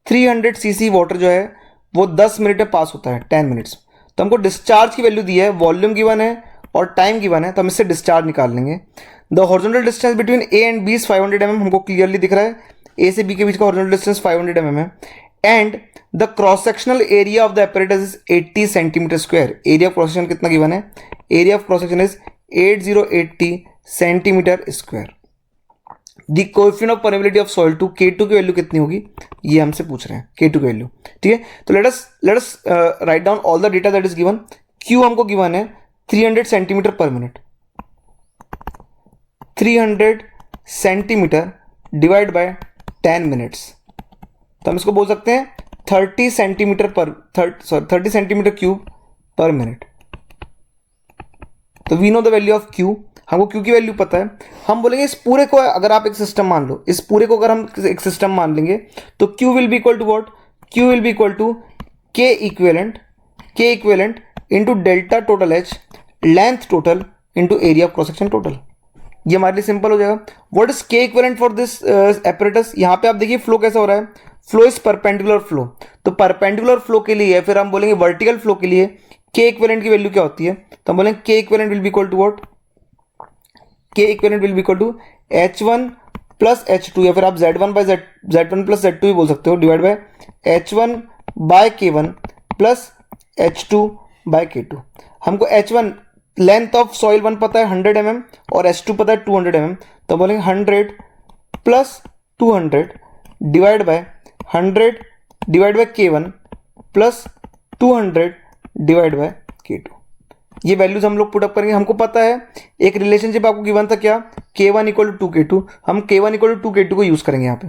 300 cc water जो है वो 10 minute में पास होता है, 10 minutes. तो हमको discharge की वैल्यू दी है, वॉल्यूम गिवन है और टाइम गिवन है, तो हम इससे डिस्चार्ज निकाल लेंगे। The horizontal distance between A and B is 500 mm, हमको क्लियरली दिख रहा है ए से बी के बीच का हॉरिजॉन्टल डिस्टेंस 500 mm है। And the cross sectional area of the apparatus is 80 centimetre square. Area of cross section कितना गिवन है? Area of cross section is 8080 centimetre square. The coefficient of permeability of soil 2, K2 की value कितनी होगी ये हमसे पूछ रहे हैं, K2 की वैल्यू। ठीक है, तो let us write down all the data that is given. Q हमको गिवन है 300 सेंटीमीटर पर minute, 300 centimetre divide by 10 minutes, तो हम इसको बोल सकते हैं 30 centimetre per 30 centimetre cube per minute. तो we know the value of Q, हमको Q की वैल्यू पता है। हम बोलेंगे इस पूरे को अगर आप एक सिस्टम मान लो, इस पूरे को अगर हम एक सिस्टम मान लेंगे तो Q will be equal to what? Q will be equal to K equivalent into delta total H length total into area of cross section total. ये हमारे लिए सिंपल हो जाएगा। What is K equivalent for this apparatus? यहाँ पे आप देखिए flow कैसा हो रहा है, फ्लो इज परपेंडिकुलर फ्लो, तो परपेंडिकुलर फ्लो के लिए फिर हम बोलेंगे वर्टिकल फ्लो के लिए K इक्विवेलेंट की वैल्यू क्या होती है? तो हम बोलेंगे K equivalent will be equal to what? K equivalent will be equal to H1 plus H2, या फिर आप Z1 bye Z1 plus Z2 भी बोल सकते हो, divide by H1 by K1 plus H2 by K2। हमको H1 लेंथ ऑफ सॉइल 1 पता है 100 mm और H2 पता है 200 mm, तो बोलेंगे 100 plus 200 divide bye 100 divide by K1 plus 200 divide by K2। ये वैल्यूज हम लोग पुटअप करेंगे। हमको पता है एक रिलेशनशिप आपको गिवन था क्या, K1 इक्वल टू 2K2, हम K1 इक्वल टू 2K2 को यूज करेंगे यहाँ पे,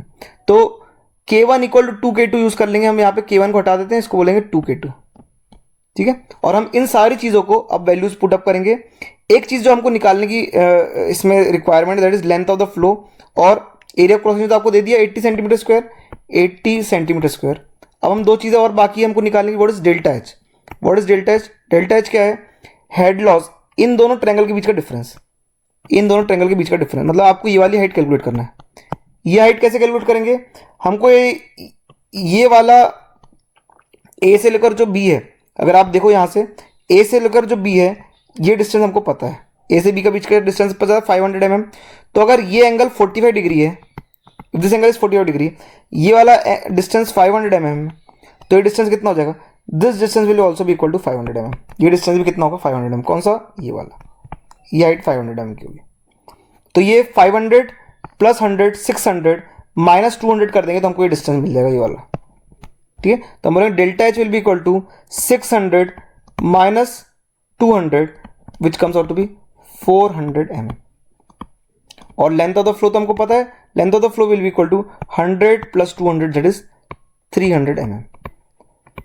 तो K1 equal to 2K2 use कर लेंगे। हम यहाँ पे K1 को हटा देते हैं, इसको बोलेंगे 2K2। ठीक है, और हम इन सारी चीजों को अब वैल्यूज पुटअप करेंगे। एक चीज जो हमको निकालने की इसमें requirement, that is length of the flow, और एरिया क्रॉस सेक्शन तो आपको दे दिया 80 सेंटीमीटर स्क्वायर, 80 सेंटीमीटर स्क्वायर। अब हम दो चीजें और बाकी हमको निकालने की, what is delta H? What is delta H? Delta H क्या है? हेड लॉस, इन दोनों ट्रायंगल के बीच का डिफरेंस, इन दोनों ट्रायंगल के बीच का डिफरेंस, मतलब आपको ये वाली हाइट कैलकुलेट करना है। ये हाइट कैसे कैलकुलेट करेंगे? हमको ये वाला ए से लेकर जो बी है, अगर आप देखो यहां से ए से लेकर जो बी है, ये डिस्टेंस हमको पता है, ए से बी के बीच का डिस्टेंस पता है 500 mm। तो अगर ये एंगल 45 डिग्री है, if this angle is 45 degree, ये वाला डिस्टेंस 500 mm, तो ये डिस्टेंस कितना हो जाएगा? This distance will also be equal to 500 mm। ये डिस्टेंस भी कितना होगा? 500 mm। कौन सा? ये वाला, ये हाइट 500 mm की होगी। तो ये 500 प्लस 100 600 माइनस 200 कर देंगे तो हमको ये डिस्टेंस मिल जाएगा, ये वाला। ठीक है, तो हम बोलेंगे delta H will be equal to 600 minus 200 which comes out to be 400 mm। और लेंथ ऑफ द फ्लो तो हमको पता है, length of the flow will be equal to 100 plus 200 that is 300 mm।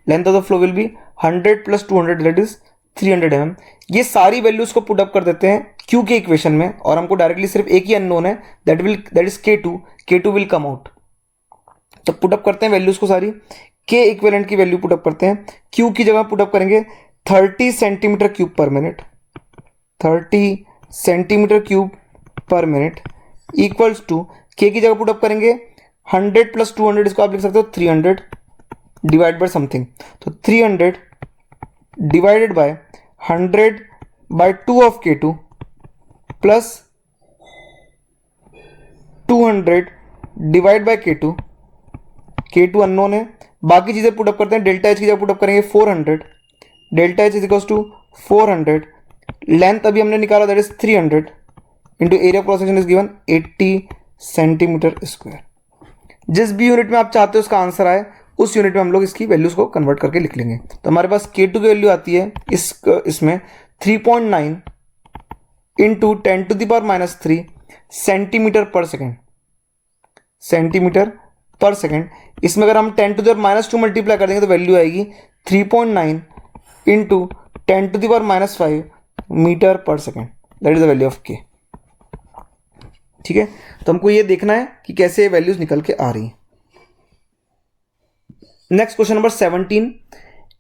Length of the flow will be 100 plus 200 that is 300 mm। ये सारी values को put up कर देते हैं Q के इक्वेशन में, और हमको डायरेक्टली सिर्फ एक ही अननोन है, that is K2 will come out. तो पुट अप करते हैं वैल्यूज को सारी, K इक्विवेलेंट की वैल्यू पुट अप करते हैं। Q की जगह पुट अप करेंगे 30 centimetre cube per minute, 30 centimetre cube per minute equals to K की जगह पुट अप करेंगे 100 प्लस 200, इसको आप लिख सकते हो 300 डिवाइड बाय समथिंग। तो 300 divided by 100 by 2 of K2 plus 200 divide by K2, K2 unknown है, बाकी चीजें पुटअप करते हैं। डेल्टा एच की जगह पुटअप करेंगे 400, delta H is equals to 400, length अभी हमने निकाला that is 300 into area cross section is given 80 centimetre square. जिस भी यूनिट में आप चाहते हो उसका आंसर आए, उस यूनिट में हम लोग इसकी वैल्यूज को कन्वर्ट करके लिख लेंगे। तो हमारे पास K2 की वैल्यू आती है इसमें 3.9 इंटू 10⁻³ सेंटीमीटर पर सेकेंड, सेंटीमीटर पर सेकेंड। इसमें अगर हम 10⁻² मल्टीप्लाई कर देंगे तो वैल्यू आएगी 3.9 into 10⁻⁵ metre per second, that is the value of K। ठीक है, तो हमको ये देखना है कि कैसे वैल्यूज निकल के आ रही है। Next question number 17,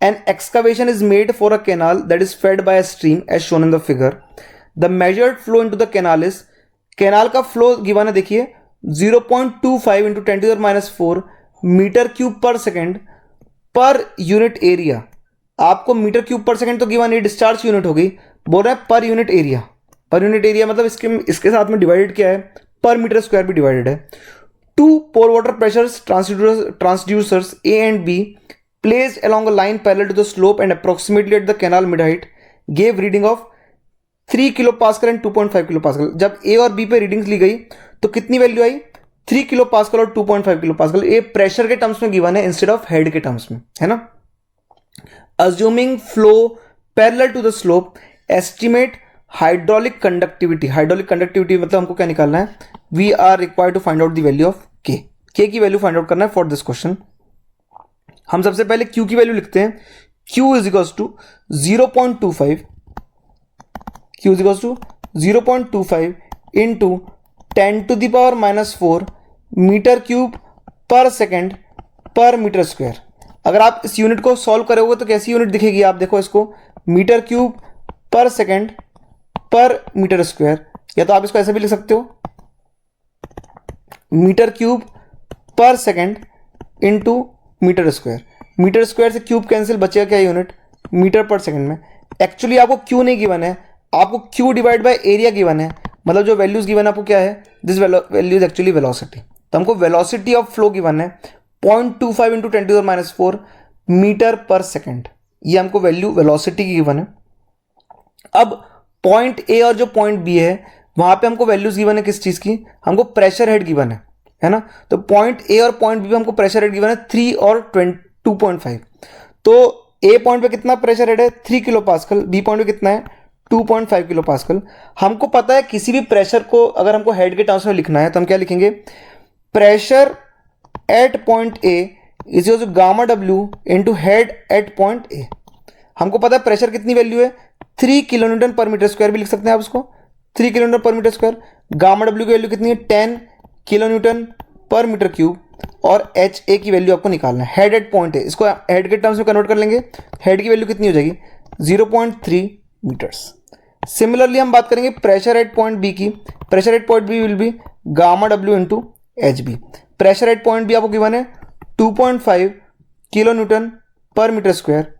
an excavation is made for a canal that is fed by a stream as shown in the figure. The measured flow into the canal is, canal का फ्लो गिवन है, देखिए 0.25 into 10⁻⁴ metre cube per second per unit area. आपको metre cube per second तो given है, discharge unit होगी, बोल रहा है per unit area. Per unit area मतलब इसके साथ में डिवाइडेड क्या है, पर मीटर स्क्वायर भी डिवाइडेड है। Two pore water pressures transducers A and B placed along a line parallel to the slope and approximately at the canal mid height gave reading of 3 kilo pascal and 2.5 kilo pascal. जब ए और B पे readings ली गई तो कितनी value आई, 3 kilo pascal और 2.5 kilo pascal. ये pressure के terms में गिवन है इंस्टेड ऑफ हेड के टर्म्स में, है ना। Assuming flow parallel to the slope, estimate hydraulic conductivity. Hydraulic conductivity मतलब हमको क्या निकालना है, we are required to find out the value of K. K की वैल्यू फाइंड आउट करना है फॉर दिस क्वेश्चन। हम सबसे पहले Q की वैल्यू लिखते हैं। Q is equals to 0.25, Q is equals to 0.25 into 10⁻⁴ metre cube per second per metre square. अगर आप इस यूनिट को सॉल्व करोगे तो कैसी यूनिट दिखेगी, आप देखो इसको, metre cube per second per metre square, या तो आप इसको ऐसे भी लिख सकते हो, metre cube per second into metre square. Metre square से क्यूब कैंसिल, बचेगा क्या यूनिट, मीटर पर सेकेंड में। एक्चुअली आपको क्यू नहीं गिवन है, आपको Q divide by area given है, मतलब जो वैल्यूज गिवन है आपको क्या है, this value is actually velocity. तो हमको वेलोसिटी ऑफ फ्लो गिवन है 0.25 इंटू 10⁻⁴ मीटर पर सेकेंड, ये हमको वैल्यू वेलोसिटी की गिवन है। अब पॉइंट ए और जो पॉइंट बी है वहां पे हमको वैल्यूज गिवन है किस चीज की, हमको प्रेशर हेड गिवन है ना। तो पॉइंट ए और पॉइंट बी पे हमको प्रेशर हेड गिवन है 3 और 2.5। तो ए पॉइंट पे कितना प्रेशर हेड है 3 किलो पास्कल, बी पॉइंट पे कितना है 2.5 किलो पास्कल। हमको पता है किसी भी प्रेशर को अगर हमको हेड के टर्म्स में लिखना है तो हम क्या लिखेंगे, pressure at point A is equal to gamma W into head at point A. हमको पता है प्रेशर कितनी वैल्यू है 3 kilo newton per metre square भी लिख सकते हैं आप इसको, 3 kilo newton per metre square. Gamma W की वैल्यू कितनी है 10 kilo newton per metre cube, और एच ए की वैल्यू आपको निकालना है। हेड एट पॉइंट है, इसको हेड के टर्म्स में कन्वर्ट कर लेंगे, हेड की वैल्यू कितनी हो जाएगी 0.3 मीटर्स। सिमिलरली हम बात करेंगे प्रेशर एट पॉइंट बी की, pressure at point B will be gamma W into H B. Pressure at point B आपको गिवन है 2.5 kilo newton per metre square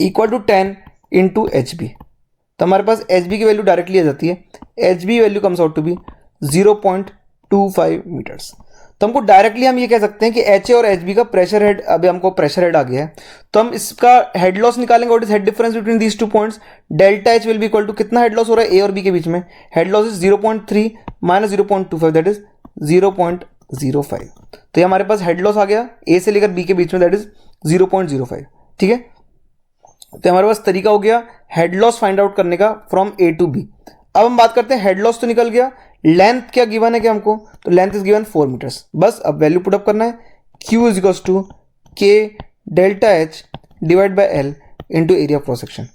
equal to 10 into H B. तो हमारे पास H B की value directly आ जाती है, H B value comes out to be 0.25 metres. तो हमको डायरेक्टली हम ये कह सकते हैं कि एच ए और एच बी का प्रेशर हेड, अभी हमको प्रेशर हेड आ गया है तो हम इसका हेड लॉस निकालेंगे। What is head difference between these two points, delta H will be equal to, कितना हेड लॉस हो रहा है ए और बी के बीच में, head loss is 0.3 minus 0.25 that is 0.05। तो ये हमारे पास हेड लॉस आ गया ए से लेकर बी के बीच में, दैट इज 0.05। ठीक है, तो हमारे पास तरीका हो गया हेड लॉस फाइंड आउट करने का फ्रॉम ए टू बी। अब हम बात करते हैं हेड लॉस तो निकल गया, लेंथ क्या गिवन है क्या हमको, तो लेंथ इज गिवन 4 मीटर्स। बस अब वैल्यू पुट अप करना है, Q इज इक्वल्स टू के delta H divide by L into area cross section.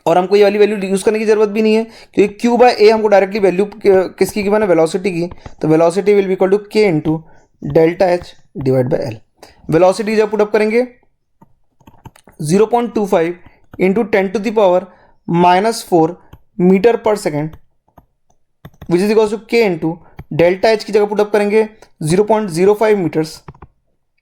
और हमको ये वाली वैल्यू यूज करने की जरूरत भी नहीं है क्योंकि Q बाय ए हमको डायरेक्टली वैल्यू किसकी गिवन है, वेलोसिटी की। तो velocity will be equal to K into delta H divide by L. Velocity जब पुट अप करेंगे 0.25 into 10⁻⁻⁴ metre per second which is equal to K into delta H की जगह put up करेंगे 0.05 metres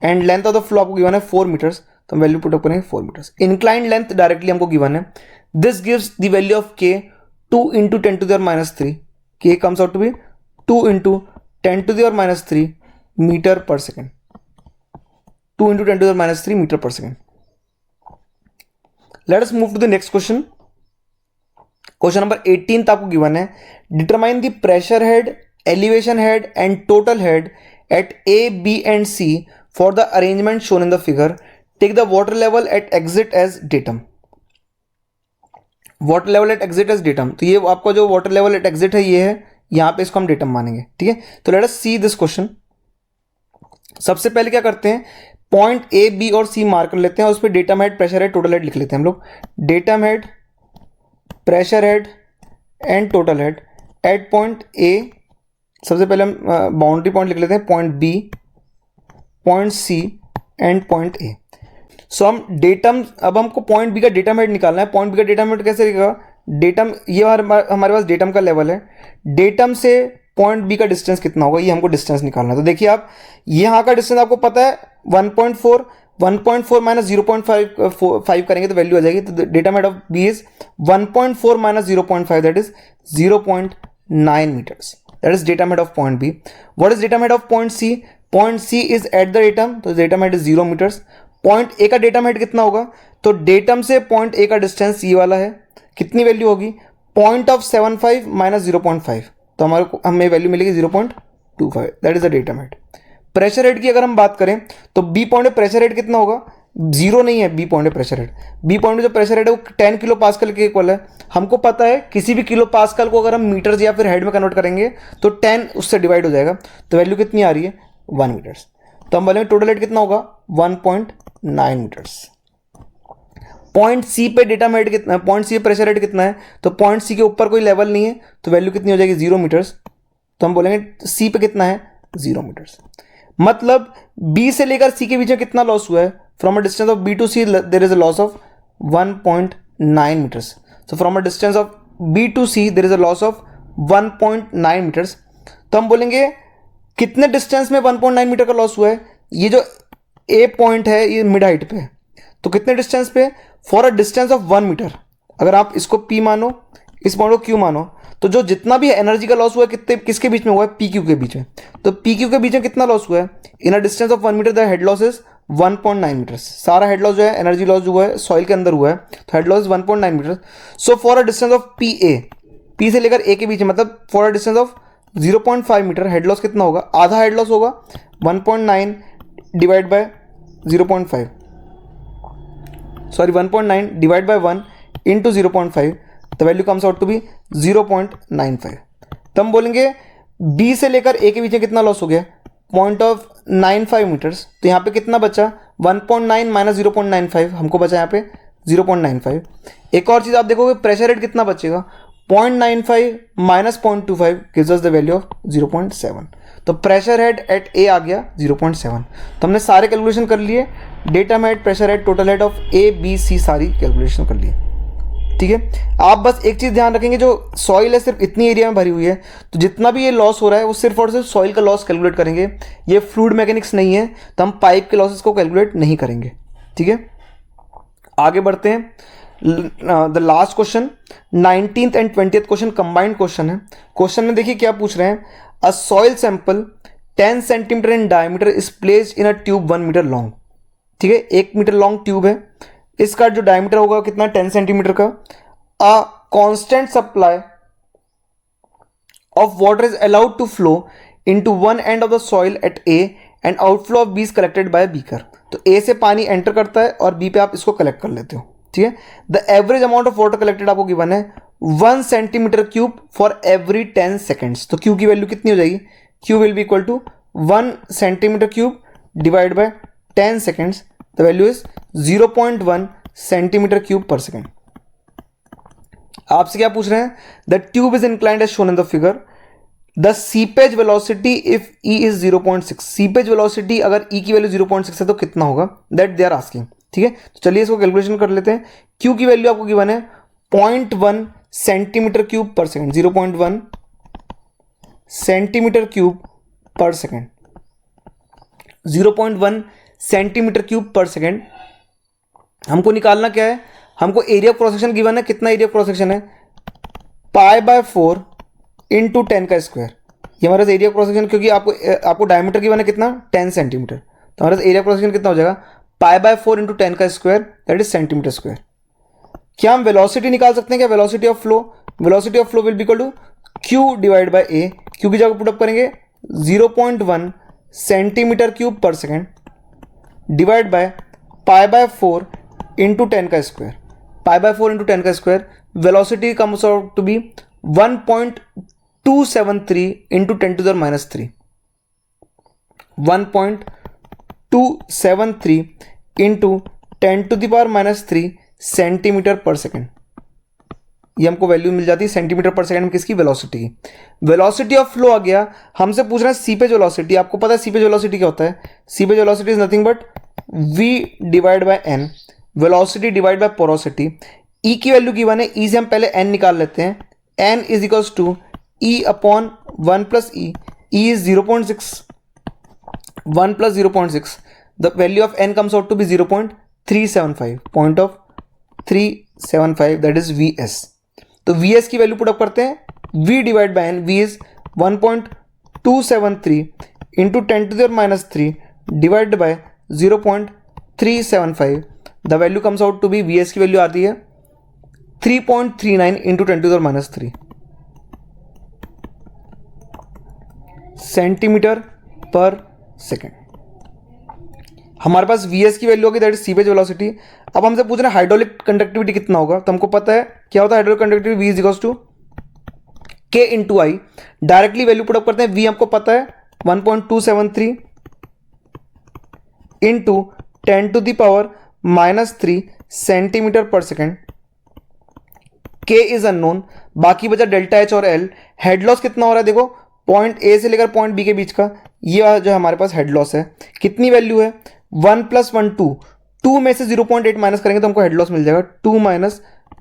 and length of the flow आपको given है 4 metres, तो हम value put up करेंगे 4 मीटर्स। इंक्लाइंड लेंथ डायरेक्टली हमको गिवन है, this gives the value of K 2 into 10⁻³ K comes out to be 2 into 10⁻³ metre per second, 2 into 10⁻³ metre per second. Let us move to the next question. Question number 18 आपको given है, determine the pressure head, elevation head and total head at A, B and C for the arrangement shown in the figure, take the water level at exit as datum. Water level at exit as datum, तो ये आपका जो water level at exit है ये है, यहां पे इसको हम डेटम मानेंगे, ठीक है। तो let us see this question. सबसे पहले क्या करते हैं, पॉइंट ए, बी और सी मार्क कर लेते हैं, उस पर datum head, pressure head, total head लिख लेते हैं हम लोग। Datum head, pressure head and total head at point A, सबसे पहले हम बाउंड्री पॉइंट लिख लेते हैं, point B, point C and point A. So हम डेटम, अब हमको पॉइंट बी का डेटम हेड निकालना है। पॉइंट बी का डेटम हेड कैसे लिखेगा, डेटम, ये हमारे पास डेटम का लेवल है, डेटम से पॉइंट बी का डिस्टेंस कितना होगा, ये हमको डिस्टेंस निकालना है। तो देखिए आप, यहाँ का डिस्टेंस आपको पता है 1.4, 1.4 माइनस 0.5 करेंगे तो वैल्यू आ जाएगी। तो datum head of B is 1.4 minus 0.5, that is 0.9 metres, that is datum head of point B. What is datum head of point C, point C is at the datum, तो datum head is 0 metres. Point A का datum head कितना होगा, तो datum से point A का distance ये वाला है, कितनी वैल्यू होगी, पॉइंट ऑफ 75 माइनस 0.5, तो हमारे को हमें वैल्यू मिलेगी 0.25, that is the datum head. Pressure head की अगर हम बात करें तो बी पॉइंट में प्रेशर हेड कितना होगा, 0 नहीं है बी पॉइंट में प्रेशर हेड। बी पॉइंट में जो प्रेशर हेड है वो 10 किलो पास्कल के इक्वल है। हमको पता है किसी भी किलो पास्कल को अगर हम मीटर्स या फिर हेड में कन्वर्ट करेंगे तो 10 उससे डिवाइड हो जाएगा, तो वैल्यू कितनी आ रही है 1 मीटर्स। तो हम बोलेंगे टोटल हेड कितना होगा 1.9 मीटर्स। पॉइंट सी पे डेटम हेड कितना है, पॉइंट सी पे प्रेशर हेड कितना है, तो पॉइंट सी के ऊपर कोई लेवल नहीं है, तो वैल्यू कितनी हो जाएगी 0 मीटर्स। तो हम बोलेंगे सी पे कितना है 0 मीटर्स। मतलब बी से लेकर सी के बीच में कितना लॉस हुआ है, from a distance of B to C there is a loss of 1.9 metres. So from a distance of B to C there is a loss of 1.9 metres. तो हम बोलेंगे कितने डिस्टेंस में 1.9 मीटर का लॉस हुआ है, ये जो ए पॉइंट है ये मिड हाइट पे है, तो कितने डिस्टेंस पे, for a distance of 1 metre. अगर आप इसको पी मानो, इस पॉइंट को क्यू मानो, तो जो जितना भी एनर्जी का लॉस हुआ है कितने, किसके बीच में हुआ है, पी क्यू के बीच में। तो पी क्यू के बीच में कितना लॉस हुआ है, in a distance of 1 metre the head loss is 1.9 metres. सारा हेड लॉस जो है, एनर्जी लॉस जो हुआ है सॉइल के अंदर हुआ है, तो head loss is 1.9 metre. So for a distance of P A, P से लेकर ए के बीच में, मतलब for a distance of 0.5 metre head loss कितना होगा, आधा हेड लॉस होगा 1.9 divide by 0.5, sorry 1.9 divide by 1 into 0.5, the value comes out to be 0.95। तो हम बोलेंगे बी से लेकर ए के बीच में कितना लॉस हो गया, 0.95 मीटर्स। तो यहाँ पे कितना बचा 1.9 माइनस 0.95, हमको बचा यहाँ पे 0.95। एक और चीज़ आप देखोगे प्रेशर हेड कितना बचेगा, 0.95 minus 0.25 gives us the value of 0.7। तो प्रेशर हेड एट ए आ गया 0.7। तो हमने सारे कैलकुलेशन कर लिए, datum head, pressure head, total head of A B C सारी कैलकुलेशन कर लिए, ठीक है। आप बस एक चीज़ ध्यान रखेंगे, जो सॉइल है सिर्फ इतनी एरिया में भरी हुई है, तो जितना भी ये लॉस हो रहा है वो सिर्फ और सिर्फ सॉइल का लॉस कैलकुलेट करेंगे। ये फ्लूइड मैकेनिक्स नहीं है, तो हम पाइप के लॉसेस को कैलकुलेट नहीं करेंगे, ठीक है। आगे बढ़ते हैं, the last question 19th and 20th question combined question है। क्वेश्चन में देखिए क्या पूछ रहे हैं, a soil sample 10 centimetre in diameter is placed in a tube 1 metre long, ठीक है, 1 मीटर लॉन्ग ट्यूब है, इसका जो डायमीटर होगा कितना 10 सेंटीमीटर का। A constant supply of water is allowed to flow into one end of the soil at A and outflow of B is collected by beaker. तो A से पानी enter करता है और बी पे आप इसको कलेक्ट कर लेते हो, ठीक है। The average amount of water collected आपको गिवन है 1 centimetre cube for every 10 seconds. तो क्यू की वैल्यू कितनी हो जाएगी, Q will be equal to 1 centimetre cube divide by 10 seconds, the value is 0.1 centimetre cube per second. आपसे क्या पूछ रहे हैं, the tube is inclined as shown in the figure, the seepage velocity if e is 0.6। Seepage velocity अगर ई की value 0.6 है तो कितना होगा, दैट दे आर आस्किंग, ठीक है। तो चलिए इसको कैलकुलेशन कर लेते हैं। क्यू की वैल्यू आपको गिवन है 0.1 centimetre cube per second, 0.1 centimetre cube per second, 0.1 centimetre cube per second. हमको निकालना क्या है, हमको एरिया क्रॉस सेक्शन गिवन है, कितना एरिया क्रॉस सेक्शन है, π/4 इंटू 10 का स्क्वायर। ये हमारा एरिया क्रॉस सेक्शन, क्योंकि आपको डायमीटर गिवन है कितना 10 सेंटीमीटर, तो हमारा एरिया क्रॉस सेक्शन कितना हो जाएगा π/4 इंटू 10 का square, that is centimetre square. क्या हम वेलोसिटी निकाल सकते हैं क्या, velocity of flow, velocity of flow will be equal to q divide by a। q की जगह पुटअप करेंगे 0.1 centimetre cube per second divide by π/4 into 10 का स्क्वायर, π/4 इंटू 10 का square. Velocity comes out to be 1.273 into 10⁻³ 1.273 into 10⁻³ centimetre पर second. ये हमको value मिल जाती है सेंटीमीटर पर सेकेंड में किसकी, वेलोसिटी की। वेलोसिटी ऑफ फ्लो आ गया, हमसे पूछ रहे हैं सीपेज वेलोसिटी। आपको पता है सीपेज वेलोसिटी क्या होता है, seepage velocity is nothing but v divide by n, velocity divide by porosity. e की वैल्यू गिवन है, e से हम पहले n निकाल लेते हैं, n is equals to e upon 1 plus e, e is 0.6, 1 plus 0.6, the value of n comes out to be 0.375, point of 375, that is vs। तो vs की वैल्यू पुटअप करते हैं, v divide by n, v is 1.273 into 10⁻³ divide by 0.375, the value comes out to be, vs की value आती है 3.39 into 10⁻³ centimetre पर second. हमारे पास vs की वैल्यू होगी, दैट इज सीपेज वेलोसिटी। अब हमसे पूछ रहे हैं हाइड्रोलिक कंडक्टिविटी कितना होगा, तो हमको पता है क्या होता है hydraulic conductivity, v is equals to k into i. Directly value put up करते हैं, v हमको पता है 1.273 इंटू 10⁻³ सेंटीमीटर पर सेकेंड, k इज अननोन, बाकी बचा डेल्टा एच और l। हेड लॉस कितना हो रहा है, देखो पॉइंट ए से लेकर पॉइंट बी के बीच का, ये जो हमारे पास हेड लॉस है, कितनी वैल्यू है 1 + 1 2 में से 0.8 माइनस करेंगे तो हमको हेड लॉस मिल जाएगा 2 -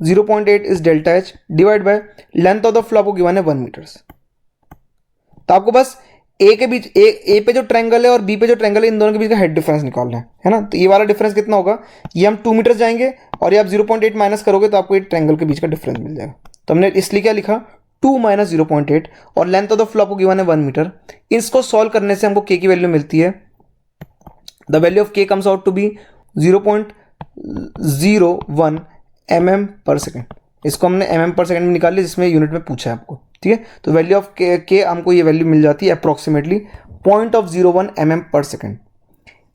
0.8 is delta H divide by length of the flow आपको गिवन है 1 मीटर्स। तो आपको बस ए के बीच ए पे जो ट्रायंगल है और बी पे जो ट्रायंगल है, इन दोनों के बीच का हेड डिफरेंस निकालना है ना। तो ये वाला डिफरेंस कितना होगा, ये हम 2 मीटर जाएंगे और ये आप 0.8 माइनस करोगे तो आपको ये ट्रायंगल के बीच का डिफरेंस मिल जाएगा। तो हमने इसलिए क्या लिखा 2 - 0.8 और लेंथ ऑफ द फ्लो आपको गिवन है 1 मीटर। इसको सॉल्व करने से हमको के की वैल्यू मिलती है, the value of K comes out to be 0.01 mm per second. इसको हमने mm पर सेकेंड में निकाल लिया, जिसमें यूनिट में पूछा है आपको, ठीक है। तो वैल्यू ऑफ के हमको ये वैल्यू मिल जाती है अप्रॉक्सीमेटली 0.01 mm पर सेकेंड।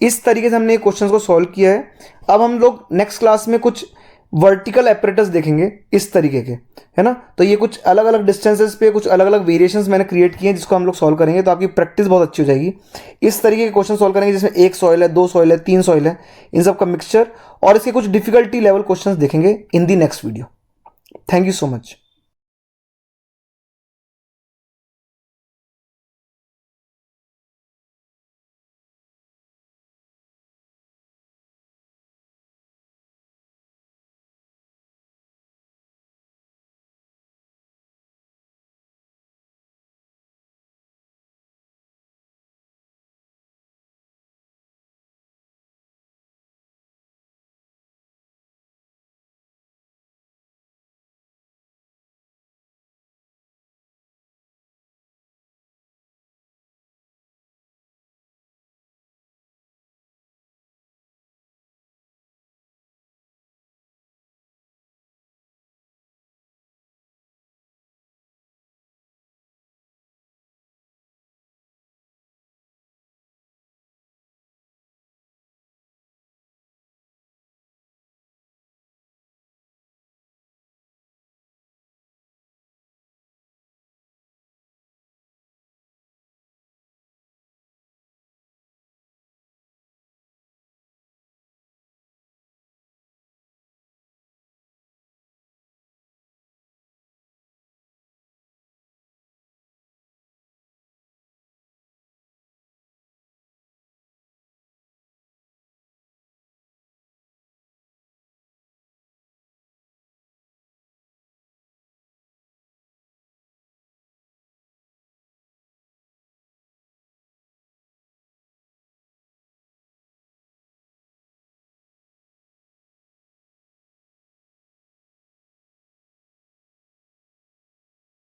इस तरीके से हमने क्वेश्चन को सॉल्व किया है। अब हम लोग नेक्स्ट क्लास में कुछ वर्टिकल एपरेटस देखेंगे इस तरीके के, है ना। तो ये कुछ अलग अलग डिस्टेंसेस पे कुछ अलग अलग वेरिएशंस मैंने क्रिएट किए हैं, जिसको हम लोग सॉल्व करेंगे, तो आपकी प्रैक्टिस बहुत अच्छी हो जाएगी। इस तरीके के क्वेश्चन सॉल्व करेंगे जिसमें 1 सॉइल है, 2 सॉइल है, 3 सॉइल है, इन सब का मिक्सचर, और इसके कुछ डिफिकल्टी लेवल क्वेश्चंस देखेंगे in the next video. Thank you so much.